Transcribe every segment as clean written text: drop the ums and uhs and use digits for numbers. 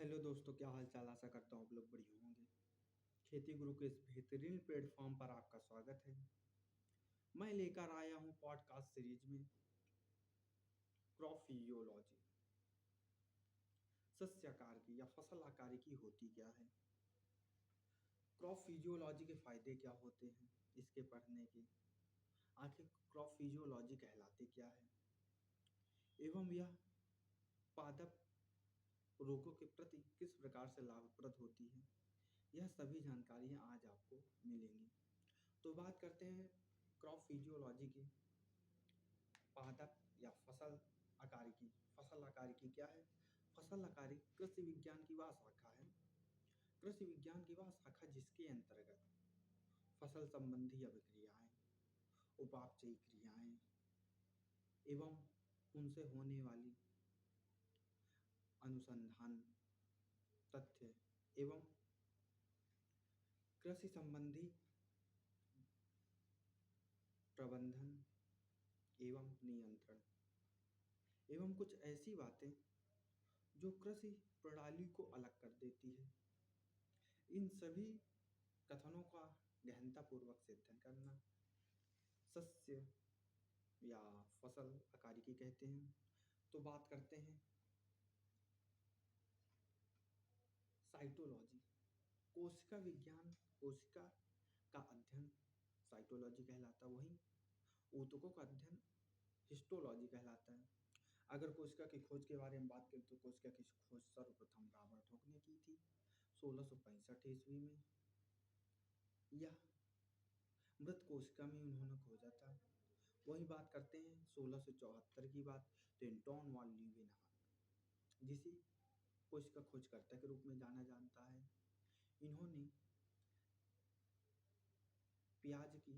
Hello दोस्तों, क्या हाल चाल। आशा करता हूँ आप लोग बढ़िया होंगे। खेती गुरु के इस बेहतरीन प्लेटफॉर्म पर आपका स्वागत है। मैं लेकर आया हूँ पॉडकास्ट सीरीज में क्रॉप फिजियोलॉजी, सस्य आकार की या फसल आकार की होती क्या है, क्रॉप फिजियोलॉजी के फायदे क्या होते हैं इसके पढ़ने के, आखिर क्रॉप फिजियोलॉजी कहलाते क्या है, एवं यह पादप रोगों के प्रति किस प्रकार से लाभप्रद होती है। यह सभी जानकारियाँ आज आपको मिलेंगी। तो बात करते हैं क्रॉप फिजियोलॉजी की। पादप या फसल आकारिकी क्या है? फसल आकारिकी कृषि विज्ञान की वह शाखा है, कृषि विज्ञान की वह शाखा जिसके अंतर्गत फसल संबंधी अभिक्रियाएं, उपापचयी क्रियाएं एवं उनसे होने वाली अनुसंधान तथ्य एवं कृषि संबंधी प्रबंधन एवं नियंत्रण एवं कुछ ऐसी बातें जो कृषि प्रणाली को अलग कर देती है, इन सभी कथनों का गहनतापूर्वक सिद्ध करना सस्य या फसल आकारिकी कहते हैं। तो बात करते हैं साइटोलॉजी, कोशिका विज्ञान, कोशिका का अध्ययन साइटोलॉजी कहलाता है, वहीं ऊतकों का अध्ययन हिस्टोलॉजी कहलाता है। अगर कोशिका की खोज के बारे में बात करें तो कोशिका की खोज सर्वप्रथम रॉबर्ट हुक ने की थी 1665 ईस्वी में। यह मृत कोशिका में उन्होंने खोजा था। वही बात करते हैं 1674 की बात, तो एंटोन वान लीवेनहॉक जिसे कोशिका खोजकर्ता के रूप में जाना जाता है, इन्होंने प्याज की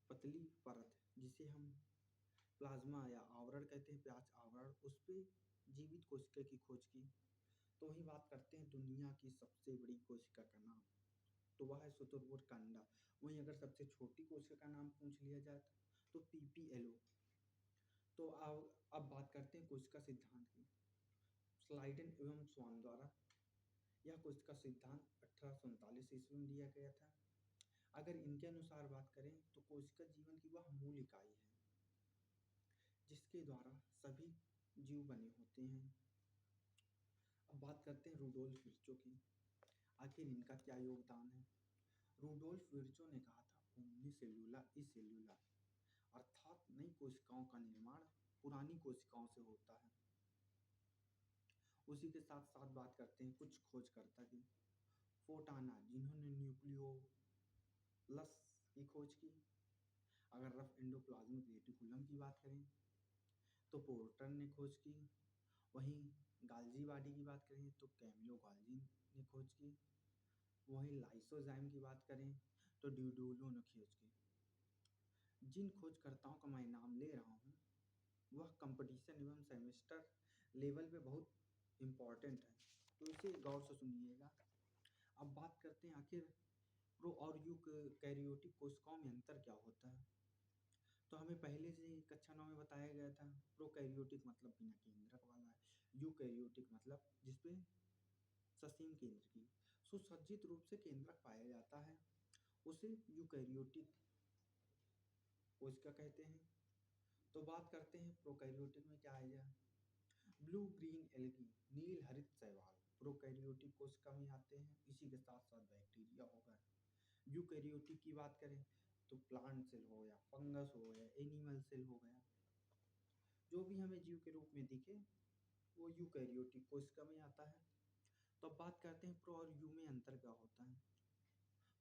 पतली परत जिसे हम प्लाज्मा या आवरण कहते हैं, प्याज आवरण, उस पे जीवित कोशिका की खोज की। तो वही बात करते हैं दुनिया की सबसे बड़ी कोशिका का नाम, तो वह है सुतुरपुर कांडा। वहीं अगर सबसे छोटी कोशिका का नाम पूछ लिया जाए तो पीपीएलओ। तो अब बात करते हैं कोशिका सिद्धांत की। स्लाइडन एवं स्वान द्वारा यह कोशिका सिद्धांत 1839 ईस्वी में दिया गया था। अगर इनके अनुसार बात करें तो कोशिका जीवन की वह मूल इकाई है जिसके द्वारा सभी जीव बने होते हैं। अब बात करते हैं रूडोल्फ विर्चो की, आखिर इनका क्या योगदान है। रूडोल्फ विर्चो ने कहा था ओमनी सेल्यूला ई सेल्यूला, अर्थात नई कोशिकाओं का निर्माण पुरानी कोशिकाओं से होता है। उसी के साथ साथ बात करते हैं कुछ खोजकर्ता की। फोटाना, जिन्होंने न्यूक्लियोलस की खोज की। अगर रफ एंडोप्लाज्मिक रेटिकुलम की बात करें तो पोर्टर ने खोज की। वहीं गाल्जी बॉडी की बात करें तो कैमिलो गाल्जी ने खोज की। वहीं लाइसोजाइम की बात करें तो ड्यूडोलो ने खोज की। जिन खोजकर्ताओं का मैं नाम ले रहा हूँ वह कंपटीशन एवं सेमेस्टर लेवल पे बहुत इम्पॉर्टेंट है, तो इसे गौर से सुनिएगा। अब बात करते हैं आखिर प्रो और यूकैरियोटिक कोशिकाओं में अंतर क्या होता है। तो हमें पहले से ही कक्षा 9 में बताया गया था, प्रोकैरियोटिक मतलब बिना केंद्रक वाला है, यूकैरियोटिक मतलब जिसपे ससीम केंद्र की सुसज्जित रूप से केंद्रक पाया जाता है, उसे यूकैरियोटिक कोशिका कहते हैं। तो बात करते हैं प्रोकैरियोटिक में क्या आया। ब्लू ग्रीन एल्गी, नील हरित शैवाल प्रोकैरियोटिक कोशिका में आते हैं। इसी के साथ साथ बैक्टीरिया हो गए। यूकैरियोटिक की बात करें तो प्लांट सेल हो गया, फंगस हो गया, एनिमल सेल हो गया, जो भी हमें जीव के रूप में दिखे वो यूकैरियोटिक कोशिका में आता है। तो अब बात करते हैं प्रो और यू में अंतर क्या होता है।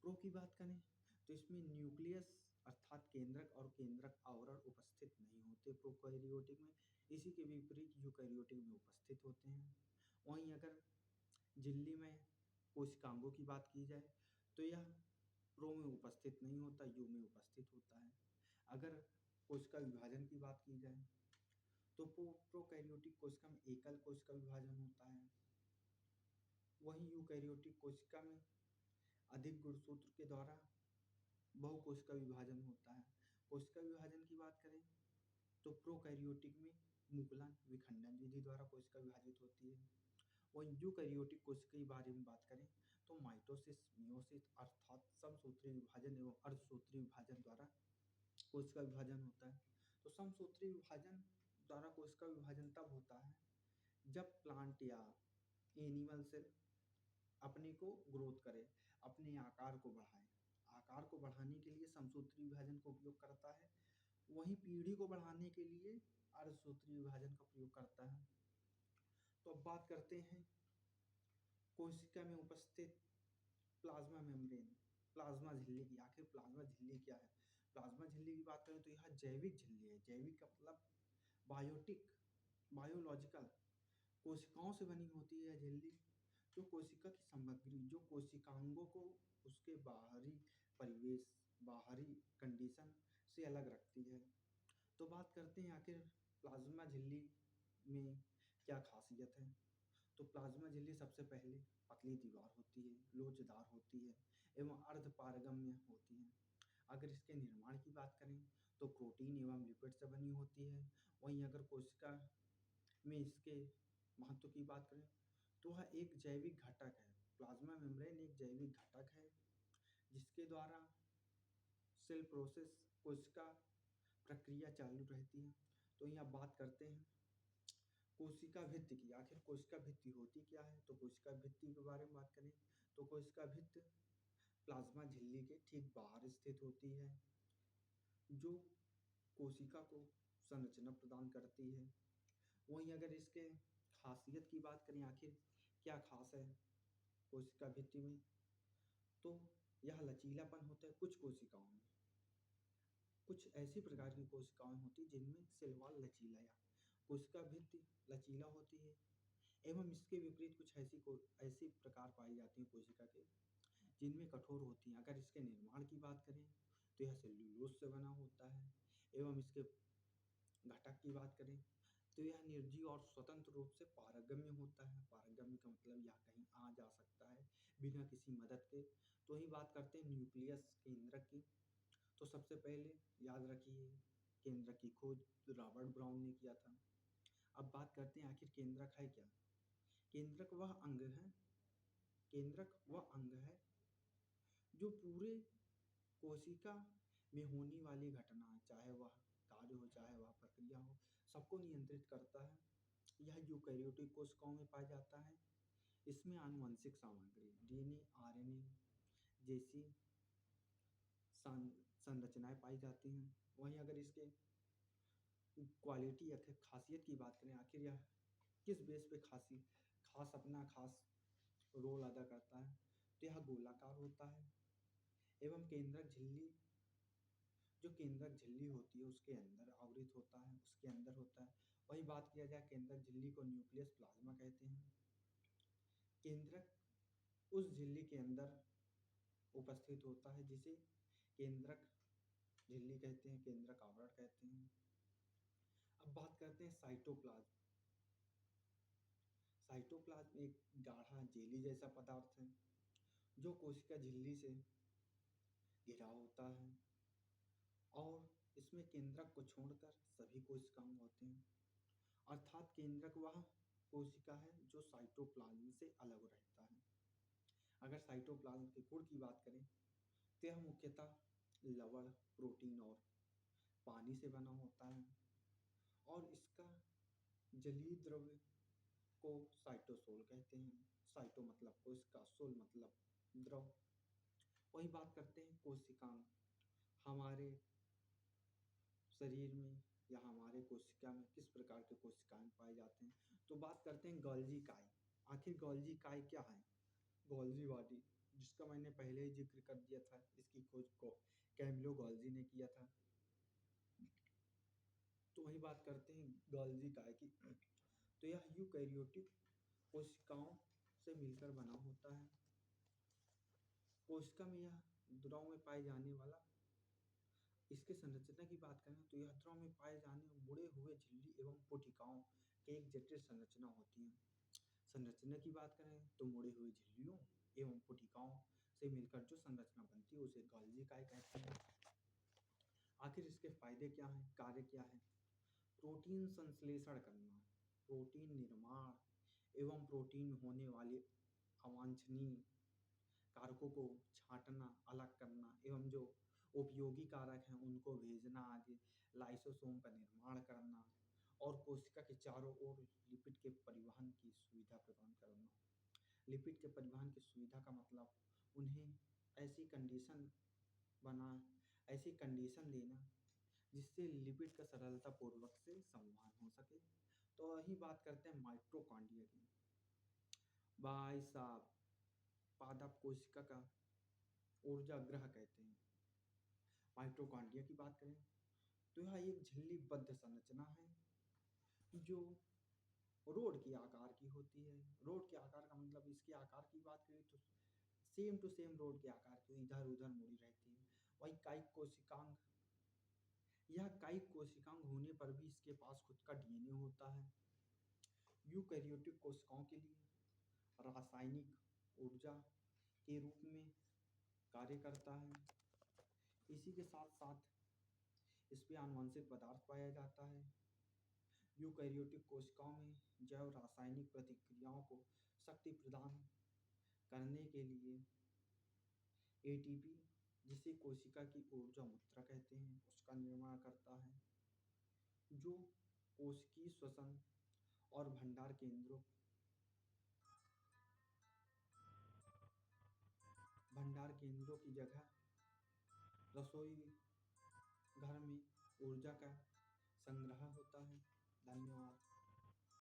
प्रो की बात करें तो इसमें न्यूक्लियस अर्थात केंद्रक और केंद्रक आवरण उपस्थित नहीं होते प्रोकैरियोटिक में, इसी के विपरीत यूकैरियोटिक में उपस्थित होते हैं। वहीं अगर झिल्ली में कोशिकांगों की बात की जाए तो यह प्रो में उपस्थित नहीं होता, यू में उपस्थित होता है। अगर कोशिका विभाजन की बात की जाए तो प्रोकैरियोटिक कोशिका में एकल कोशिका विभाजन होता है, वहीं यूकैरियोटिक कोशिका में अधिक गुणसूत्र के द्वारा बहुकोशिका विभाजन होता है। कोशिका विभाजन की बात करें तो प्रोकैरियोटिक में मुकुलन विखंडन विधि द्वारा कोशिका विभाजित होती है। और यूकैरियोटिक कोशिका के बारे में बात करें तो माइटोसिस मियोसिस अर्थात समसूत्री विभाजन एवं अर्धसूत्री विभाजन द्वारा कोशिका विभाजन होता है। तो समसूत्री विभाजन द्वारा कोशिका विभाजन तब होता है जब प्लांट या एनिमल सेल अपने को ग्रोथ करे, अपने आकार को बढ़ाए। आकार को बढ़ाने के लिए समसूत्री विभाजन का उपयोग करता है, वहीं पीढ़ी को बढ़ाने के लिए अर्धसूत्री विभाजन का प्रयोग करता है। तो अब बात करते हैं कोशिका में उपस्थित प्लाज्मा मेम्ब्रेन, प्लाज्मा झिल्ली की। आखिर प्लाज्मा झिल्ली क्या है? प्लाज्मा झिल्ली की बात करें तो यह जैविक झिल्ली है। जैविक का मतलब बायोटिक, बायोलॉजिकल, कोशिकाओं से बनी होती है झिल्ली, जो कोशिका की सामग्री, जो कोशिकांगों को उसके बाहरी परिवेश, बाहरी कंडीशन से अलग रखती है। तो बात करते हैं आखिर प्लाज्मा झिल्ली में क्या खासियत है। तो प्लाज्मा झिल्ली सबसे पहले पतली दीवार होती है, लोचदार होती है एवं अर्धपारगम्य होती है। अगर इसके निर्माण की बात करें तो प्रोटीन एवं लिपिड से बनी होती है। वहीं अगर कोशिका में इसके महत्व की बात करें तो वह एक जैविक घटक है। प्लाज्मा मेम्ब्रेन एक जैविक घटक है जिसके द्वारा सेल प्रोसेस, कोशिका प्रक्रिया चालू रहती है। तो यहाँ बात करते हैं कोशिका भित्ति की। आखिर कोशिका भित्ति होती क्या है? तो कोशिका भित्ति के बारे में बात करें तो कोशिका भित्ति प्लाज्मा झिल्ली के ठीक बाहर स्थित होती है, जो कोशिका को संरचना प्रदान करती है। वहीं अगर इसके खासियत की बात करें, आखिर क्या खास है कोशिका भित्ति में, तो यह लचीलापन होता है कुछ कोशिकाओं में। कुछ ऐसी प्रकार की कोशिकाएं होती जिनमें सेल वॉल लचीला या कोशिका भित्ति लचीला होती है, एवं इसके विपरीत कुछ ऐसी प्रकार पाई जाती हैं कोशिका के जिनमें कठोर होती हैं। अगर इसके निर्माण की बात करें तो यह सेल्यूलोज से बना होता है, एवं इसके घटक की बात करें तो यह निर्जीव और स्वतंत्र रूप से पारगम्य होता है। पारगम्य का मतलब यह कहीं आ जा सकता है बिना किसी मदद के। तो वही बात करते हैं न्यूक्लियस केंद्रक की। तो सबसे पहले याद रखिए केंद्रक की खोज रॉबर्ट ब्राउन ने किया था। अब बात करते हैं आखिर केंद्रक है क्या। केंद्रक वह अंग है, केंद्रक वह अंग है जो पूरे कोशिका में होने वाली घटना, चाहे वह कार्य हो चाहे वह प्रक्रिया हो, सबको नियंत्रित करता है। यह यूकैरियोटिक कोशिकाओं में पाया जाता है। इसमें आनुवंशिक सामग्री डीएनए, आरएनए जैसी संरचनाएं पाई जाती हैं। वहीं अगर इसके क्वालिटी या खासियत की बात करें, आखिर यह किस बेस पे खास अपना खास रोल अदा करता है, तो यह गोलाकार होता है एवं केंद्रक झिल्ली, जो केंद्रक झिल्ली होती है उसके अंदर आवृत होता है, उसके अंदर होता है। वही बात किया जाए केंद्रक झिल्ली को न्यूक्लियस प्लाज्मा कहते हैं। केंद्रक उस झिल्ली के अंदर उपस्थित होता है जिसे केंद्रक झिल्ली कहते हैं, केंद्रक आवरण कहते हैं। अब बात करते हैं साइटोप्लाज्म। साइटोप्लाज्म एक गाढ़ा जेली जैसा पदार्थ है जो कोशिका झिल्ली से घिरा होता है, और इसमें केंद्रक को छोड़कर सभी कोशिकांग होते हैं। अर्थात केंद्रक वह कोशिका है जो साइटोप्लाज्म से अलग रहता है। अगर साइटोप्लाज्म के गुण की बात करें तो यह मुख्यतः लवण, प्रोटीन और पानी से बना होता है, और इसका जलीय द्रव्य को साइटोसोल कहते हैं। साइटो मतलब कोशिका, सोल मतलब द्रव। वही बात करते हैं कोशिकांग। हमारे शरीर में या हमारे कोशिका में किस प्रकार के कोशिकाएं पाए जाते हैं, तो बात करते हैं गोल्जी काय। आखिर गोल्जी काय क्या है? गोल्जी बॉडी, जिसका मैंने पहले ही जिक्र कर दिया था, इसकी खोज को कैमिलो गोल्जी ने किया था। तो वही बात करते हैं गोल्जी काय की। तो यह यूकैरियोटिक कोशिकाओं से मिलकर बना होता है। कोशिका में यह द्रव में पाए जाने वाला, इसके संरचना की बात करें तो यह द्रव में पाए जाने मुड़े हुए झिल्ली एवं पुटिकाओं के एक जटिल संरचना होती है। संरचना की बात करें तो मुड़े हुए झिल्लियों एवं पुटिकाओं से मिलकर जो संरचना बनती है उसे गोल्जी काय कहते हैं। आखिर इसके फायदे क्या हैं, कार्य क्या है? प्रोटीन संश्लेषण करना, प्रोटीन निर्माण एवं प्रोटीन होने वाले अवांछनीय कारकों को छांटना, अलग करना एवं जो उपयोगी कारक हैं उनको भेजना आगे, लाइसोसोम का निर्माण करना और कोशिका के चारों ओर लिपिड के परिवहन की सुविधा प्रदान करना। लिपिड के परिवहन की सुविधा का मतलब उन्हें ऐसी कंडीशन बना ऐसी कंडीशन देना जिससे लिपिड का सरलतापूर्वक से संवहन हो सके। तो वही बात करते हैं माइटोकॉन्ड्रिया की। भाई साहब, पादप कोशिका का ऊर्जा ग्रह कहते हैं। माइटोकॉन्ड्रिया की बात करें तो यह एक झिल्लीबद्ध संरचना है जो रोड के आकार की होती है। रोड के आकार का मतलब, इसके आकार की बात करें तो सेम टू सेम रोड के आकार की, इधर उधर मुड़ी रहती है। वही कायिक कोशिकांग, यह कायिक कोशिकांग होने पर भी इसके पास खुद का डीएनए होता है। यूकैरियोटिक कोशिकाओं के लिए रासायनिक ऊर्जा के रूप में कार्य करता है। इसी के साथ साथ इसमें आनुवंशिक पदार्थ पाया जाता है। यूकैरियोटिक कोशिकाओं में जैव रासायनिक प्रतिक्रियाओं को शक्ति प्रदान करने के लिए एटीपी, जिसे कोशिका की ऊर्जा मुद्रा कहते हैं, उसका निर्माण करता है, जो कोशिकीय श्वसन और भंडार केंद्रों की जगह रसोई घर में ऊर्जा का संग्रह होता है। धन्यवाद।